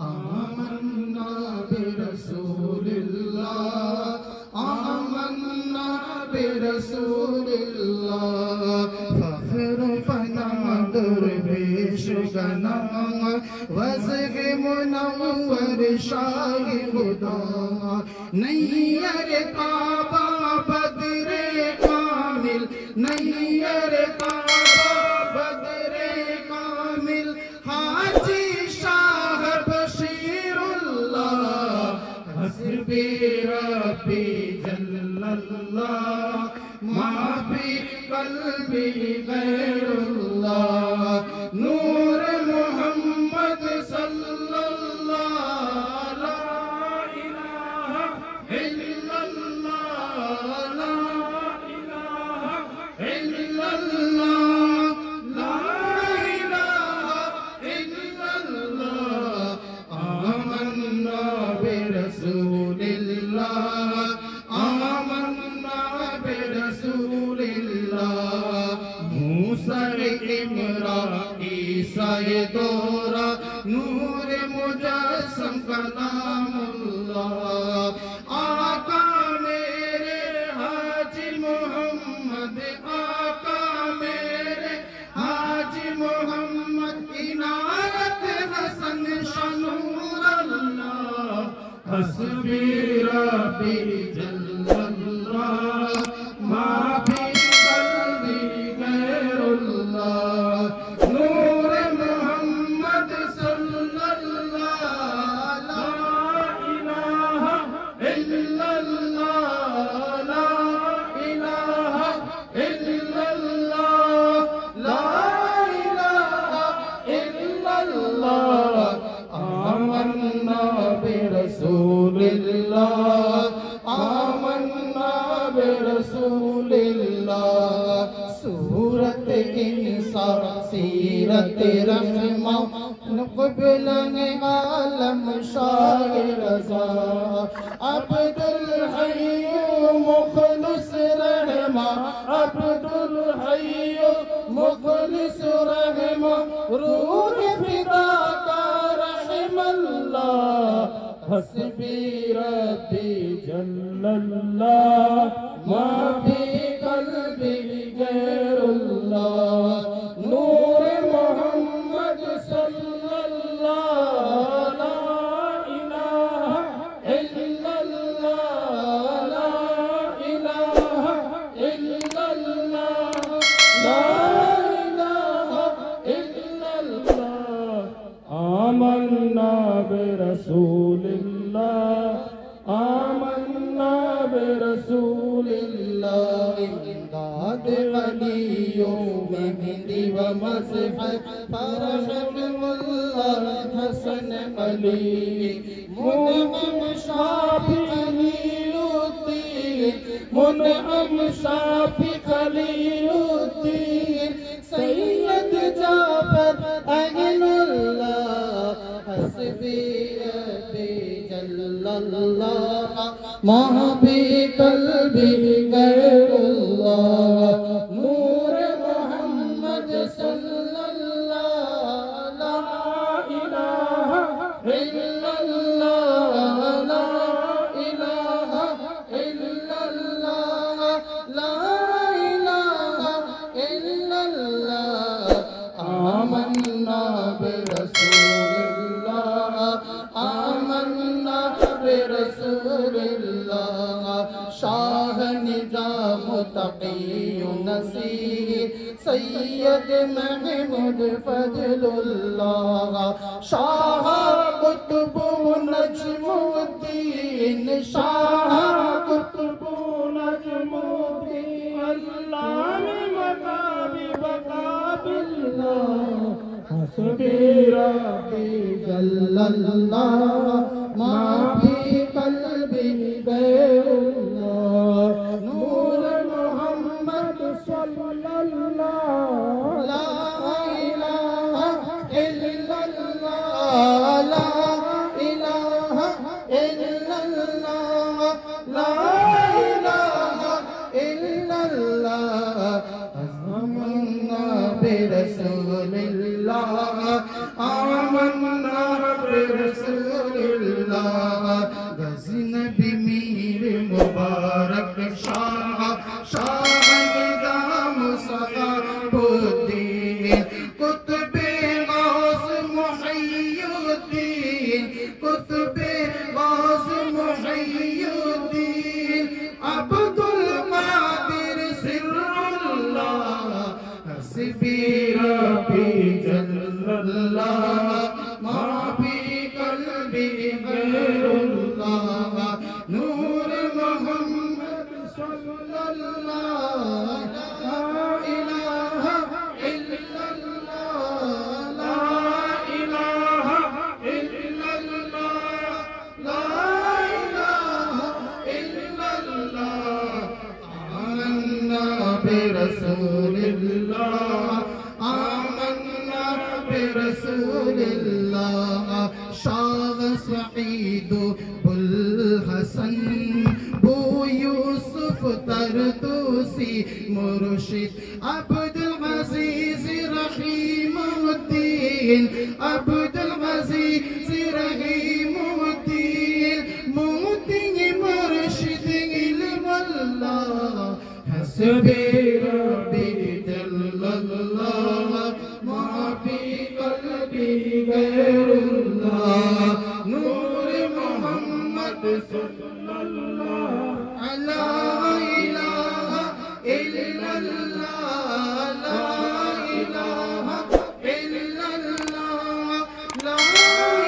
آمنا برسول اللہ آمنا برسول اللہ فخر فنا درویش گنا وزغ منور شاہ خدا نیر کعبہ بدر کامل نیر کعبہ بدر کامل حاجی شاہ بشیر اللہ حسبی ربی جل اللہ ما فی قلبی غیر اللہ نور محمد صلی اللہ لا الہ الا اللہ لا الہ الا اللہ لا الہ الا اللہ آمنا برسول اللہ آمنا برسول اللہ موسیٰ عمران عیسیٰ دورہ نور مجسم کا نام اللہ آقا میرے حاجی محمد آقا میرے حاجی محمد عنایت حسن شنور اللہ حسبی ربی جل اللہ ما فی قلبی غیر اللہ نور محمد صلی اللہ لا الہ الا اللہ لا الہ الا اللہ لا الہ الا اللہ آمنا برسول اللہ آمنا برسول اللہ سورت انسان سیرت رحمہ نقبل عالم شاہ رضا عبد الحی مخلص رحمہ عبد الحی مخلص رحمہ روح فدا کا رحم اللہ حسبی ربی جل اللہ ما فی قلبی غیر اللہ نور محمد صلی اللہ لا الہ الا اللہ لا الہ الا اللہ لا الہ الا اللہ آمنا برسول اللہ آمنا برسول اللہ امداد علی و مہدی و مصحف فرح اللہ حسن علی منعم شافی خلیل الدین منعم شافی خلیل الدین سید جعفر اہل اللہ حسبی ربی جل اللہ ما فی قلبی غیر اللہ نور محمد صلی اللہ لا الہ الا اللہ لا الہ الا اللہ لا الہ الا اللہ آمنا برسول اللہ آمنا برسول اللہ شاہ نظام تقی نصیر سید محمود فضل اللہ شاہ قطب نجم الدین شاہ قطب نجم الدین اللہ میں مقابی بقاب اللہ حسبی ربی جل اللہ ما فی قلبی غیر اللہ نور محمد صلی اللہ لا الہ الا اللہ لا الہ الا اللہ لا الہ الا اللہ آمنا برسول اللہ آمنا برسول اللہ غزنبی میر مبارک شاہ نظام صحاب الدین قطب غوث محی الدین قطب غوث محی الدین عبد القادر سر اللہ حسبی ربی جل اللہ ما فی قلبی غیر اللہ نور محمد صلی اللہ لا الہ الا اللہ لا الہ الا اللہ لا الہ الا اللہ آمنا برسول اللہ آمنا برسول اللہ شاہ سعید بوالحسن بو یوسف تردوسی مرشد عبد العزیز رحیم الدین عبد العزیز رحیم الدین موتی مرشد علم اللہ حسبی ربی جل اللہ ما فی قلبی غیر اللہ نور محمد صلی اللہ لا الہ الا اللہ لا الہ الا اللہ لا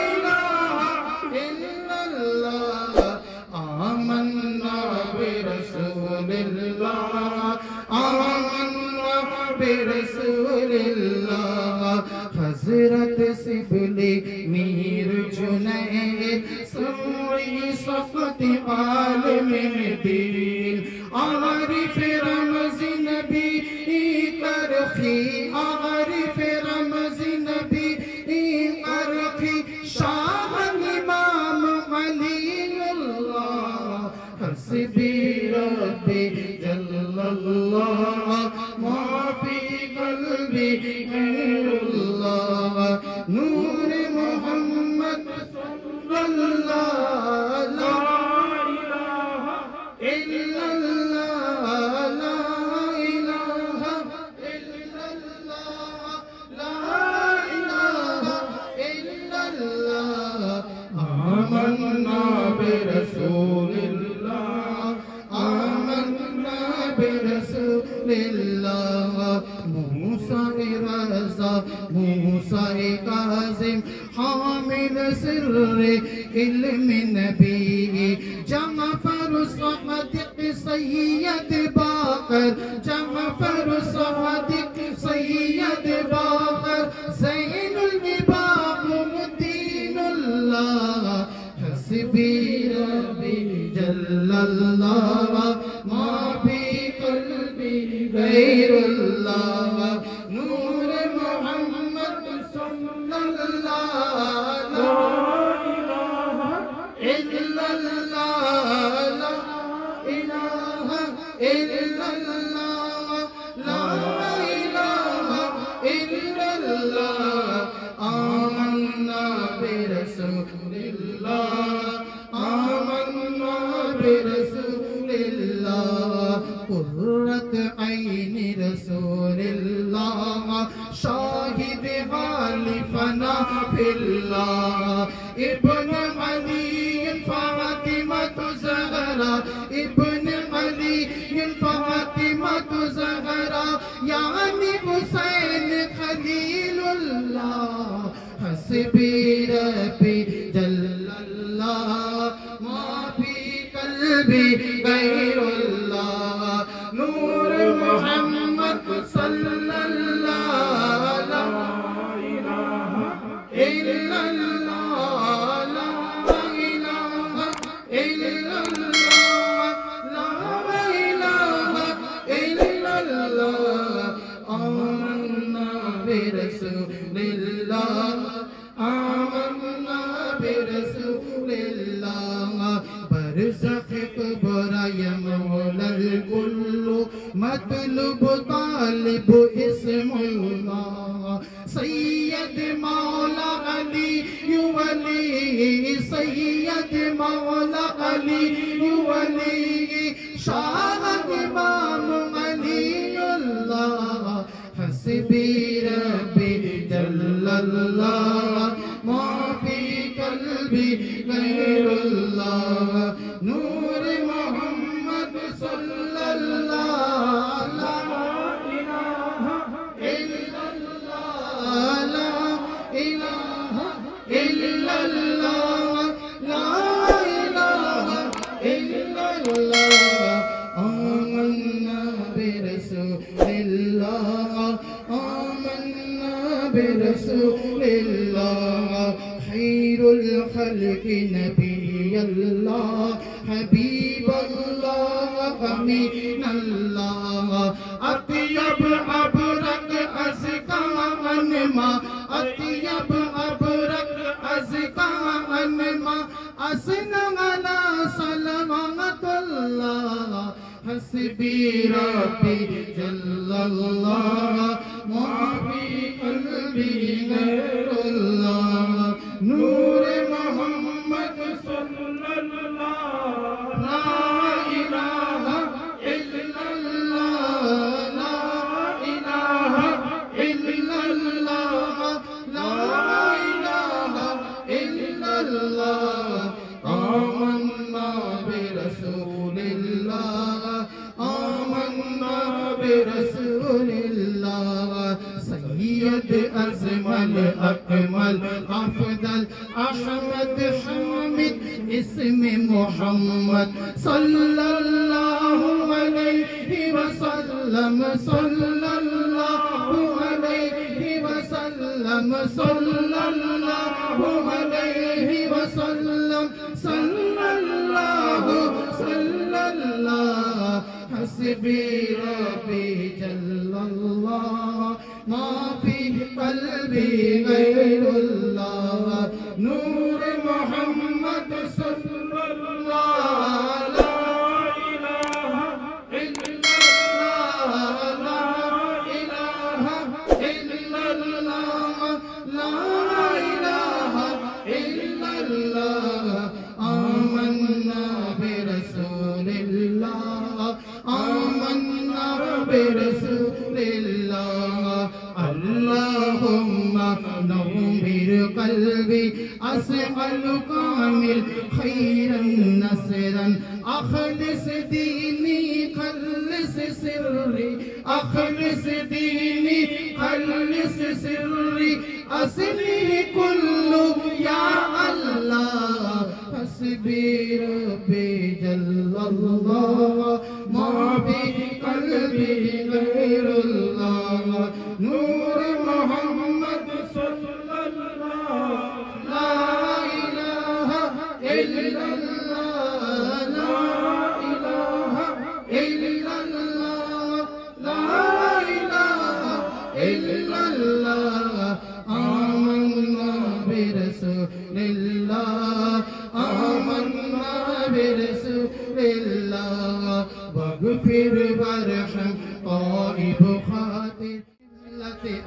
الہ الا اللہ آمنا برسول اللہ آمنا برسول اللہ حضرت سبلی میر جنید سمعی صفت عالم دین عارف رمز نبی ترخی عارف رمز نبی ترخی شاہ امام علی اللہ حسبی ربی جل اللہ ما فی قلبی غیر اللہ نور محمد صلی اللہ لا الہ الا اللہ لا الہ الا اللہ لا الہ الا اللہ آمنا برسول اللہ آمنا برسول اللہ موسیٰ رضا موسیٰ کاظم حامل سر علم نبی جعفر صادق سید باقر جعفر صادق سید باقر زین النباغ مدین اللہ حسبی ربی جل اللہ ما فی قلبی غیر اللہ نور محمد صلی اللہ لا الہ الا اللہ لا الہ الا اللہ لا الہ الا اللہ آمنا برسول اللہ آمنا برسول اللہ قرۃ عین رسول اللہ شاہد حال فنا فی اللہ ابن علی فاطمۃ زہرا ابن علی فاطمۃ زہرا یعنی حسین خلیل اللہ حسبی ربی جل اللہ ما فی قلبی غیر اللہ نور محمد صلی اللہ لا الہ الا اللہ لا الہ الا اللہ لا الہ الا اللہ آمنا برسول اللہ آمنا برسول اللہ برزخ کبرى يا مولى الكل مطلوب طالب اسم الله سيد مولا علي ولي سید مولا علی ولی شاہ امام علی اللہ حسبی ربی جل اللہ ما فی قلبی غیر اللہ نور محمد صلی اللہ لا الہ الا اللہ لا الہ الا اللہ لا الہ الا اللہ آمنا برسول اللہ آمنا برسول اللہ خیر الخلق نبی اللہ حبیب اللہ امین اللہ اطیب ابرک ازکا انما اطیب ابرک ازکا انما اسنا علی صلوات اللہ حسبی ربی جل اللہ ما فی قلبی غیر اللہ نور محمد صلی اللہ لا الہ الا اللہ لا الہ الا اللہ لا الہ الا اللہ آمنا برسول اللہ آمنا برسول اللہ سید ازمل اکمل افضل احمد حامد اسم محمد صلی اللہ علیہ وسلم صلی اللہ علیہ وسلم صلی اللہ علیہ وسلم صلی اللہ حسبی ربی جل اللہ ما فی قلبی غیر اللہ نور محمد صلی اللہ لا الہ الا اللہ لا الہ الا اللہ لا الہ الا اللہ آمنا برسول اللہ آمنا برسول اللہ اللہم نور قلبی اسألک من خیرا نصرا اخلص دینی خلص سری اخلص دینی خلص سری اصلح کلو یا اللہ حسبی ربی جل اللہ ما فی قلبی غیر اللہ نور محمد صلی اللہ لا الہ الا اللہ لا الہ الا اللہ لا الہ الا اللہ آمنا برسول اللہ آمنا برسول اللہ واغفر وارحم طائب خاطر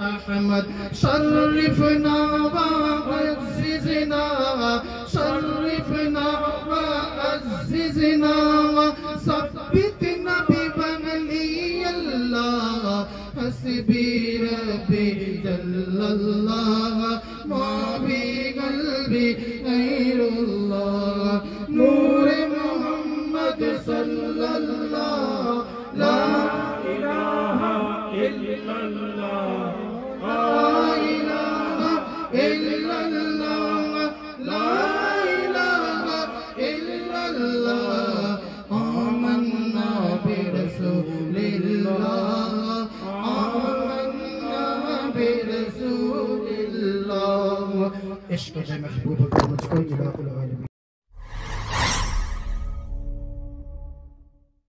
احمد شرفنا وعززنا شرفنا وعززنا ثبتنا بولي الله حسبي ربي جل الله ما في قلبي غير الله نور محمد صلى الله لا إله إلا الله لا إله إلا الله لا إله إلا الله آمنا برسول الله آمنا برسول الله عشق محبوب مجھ کو الہ العالمین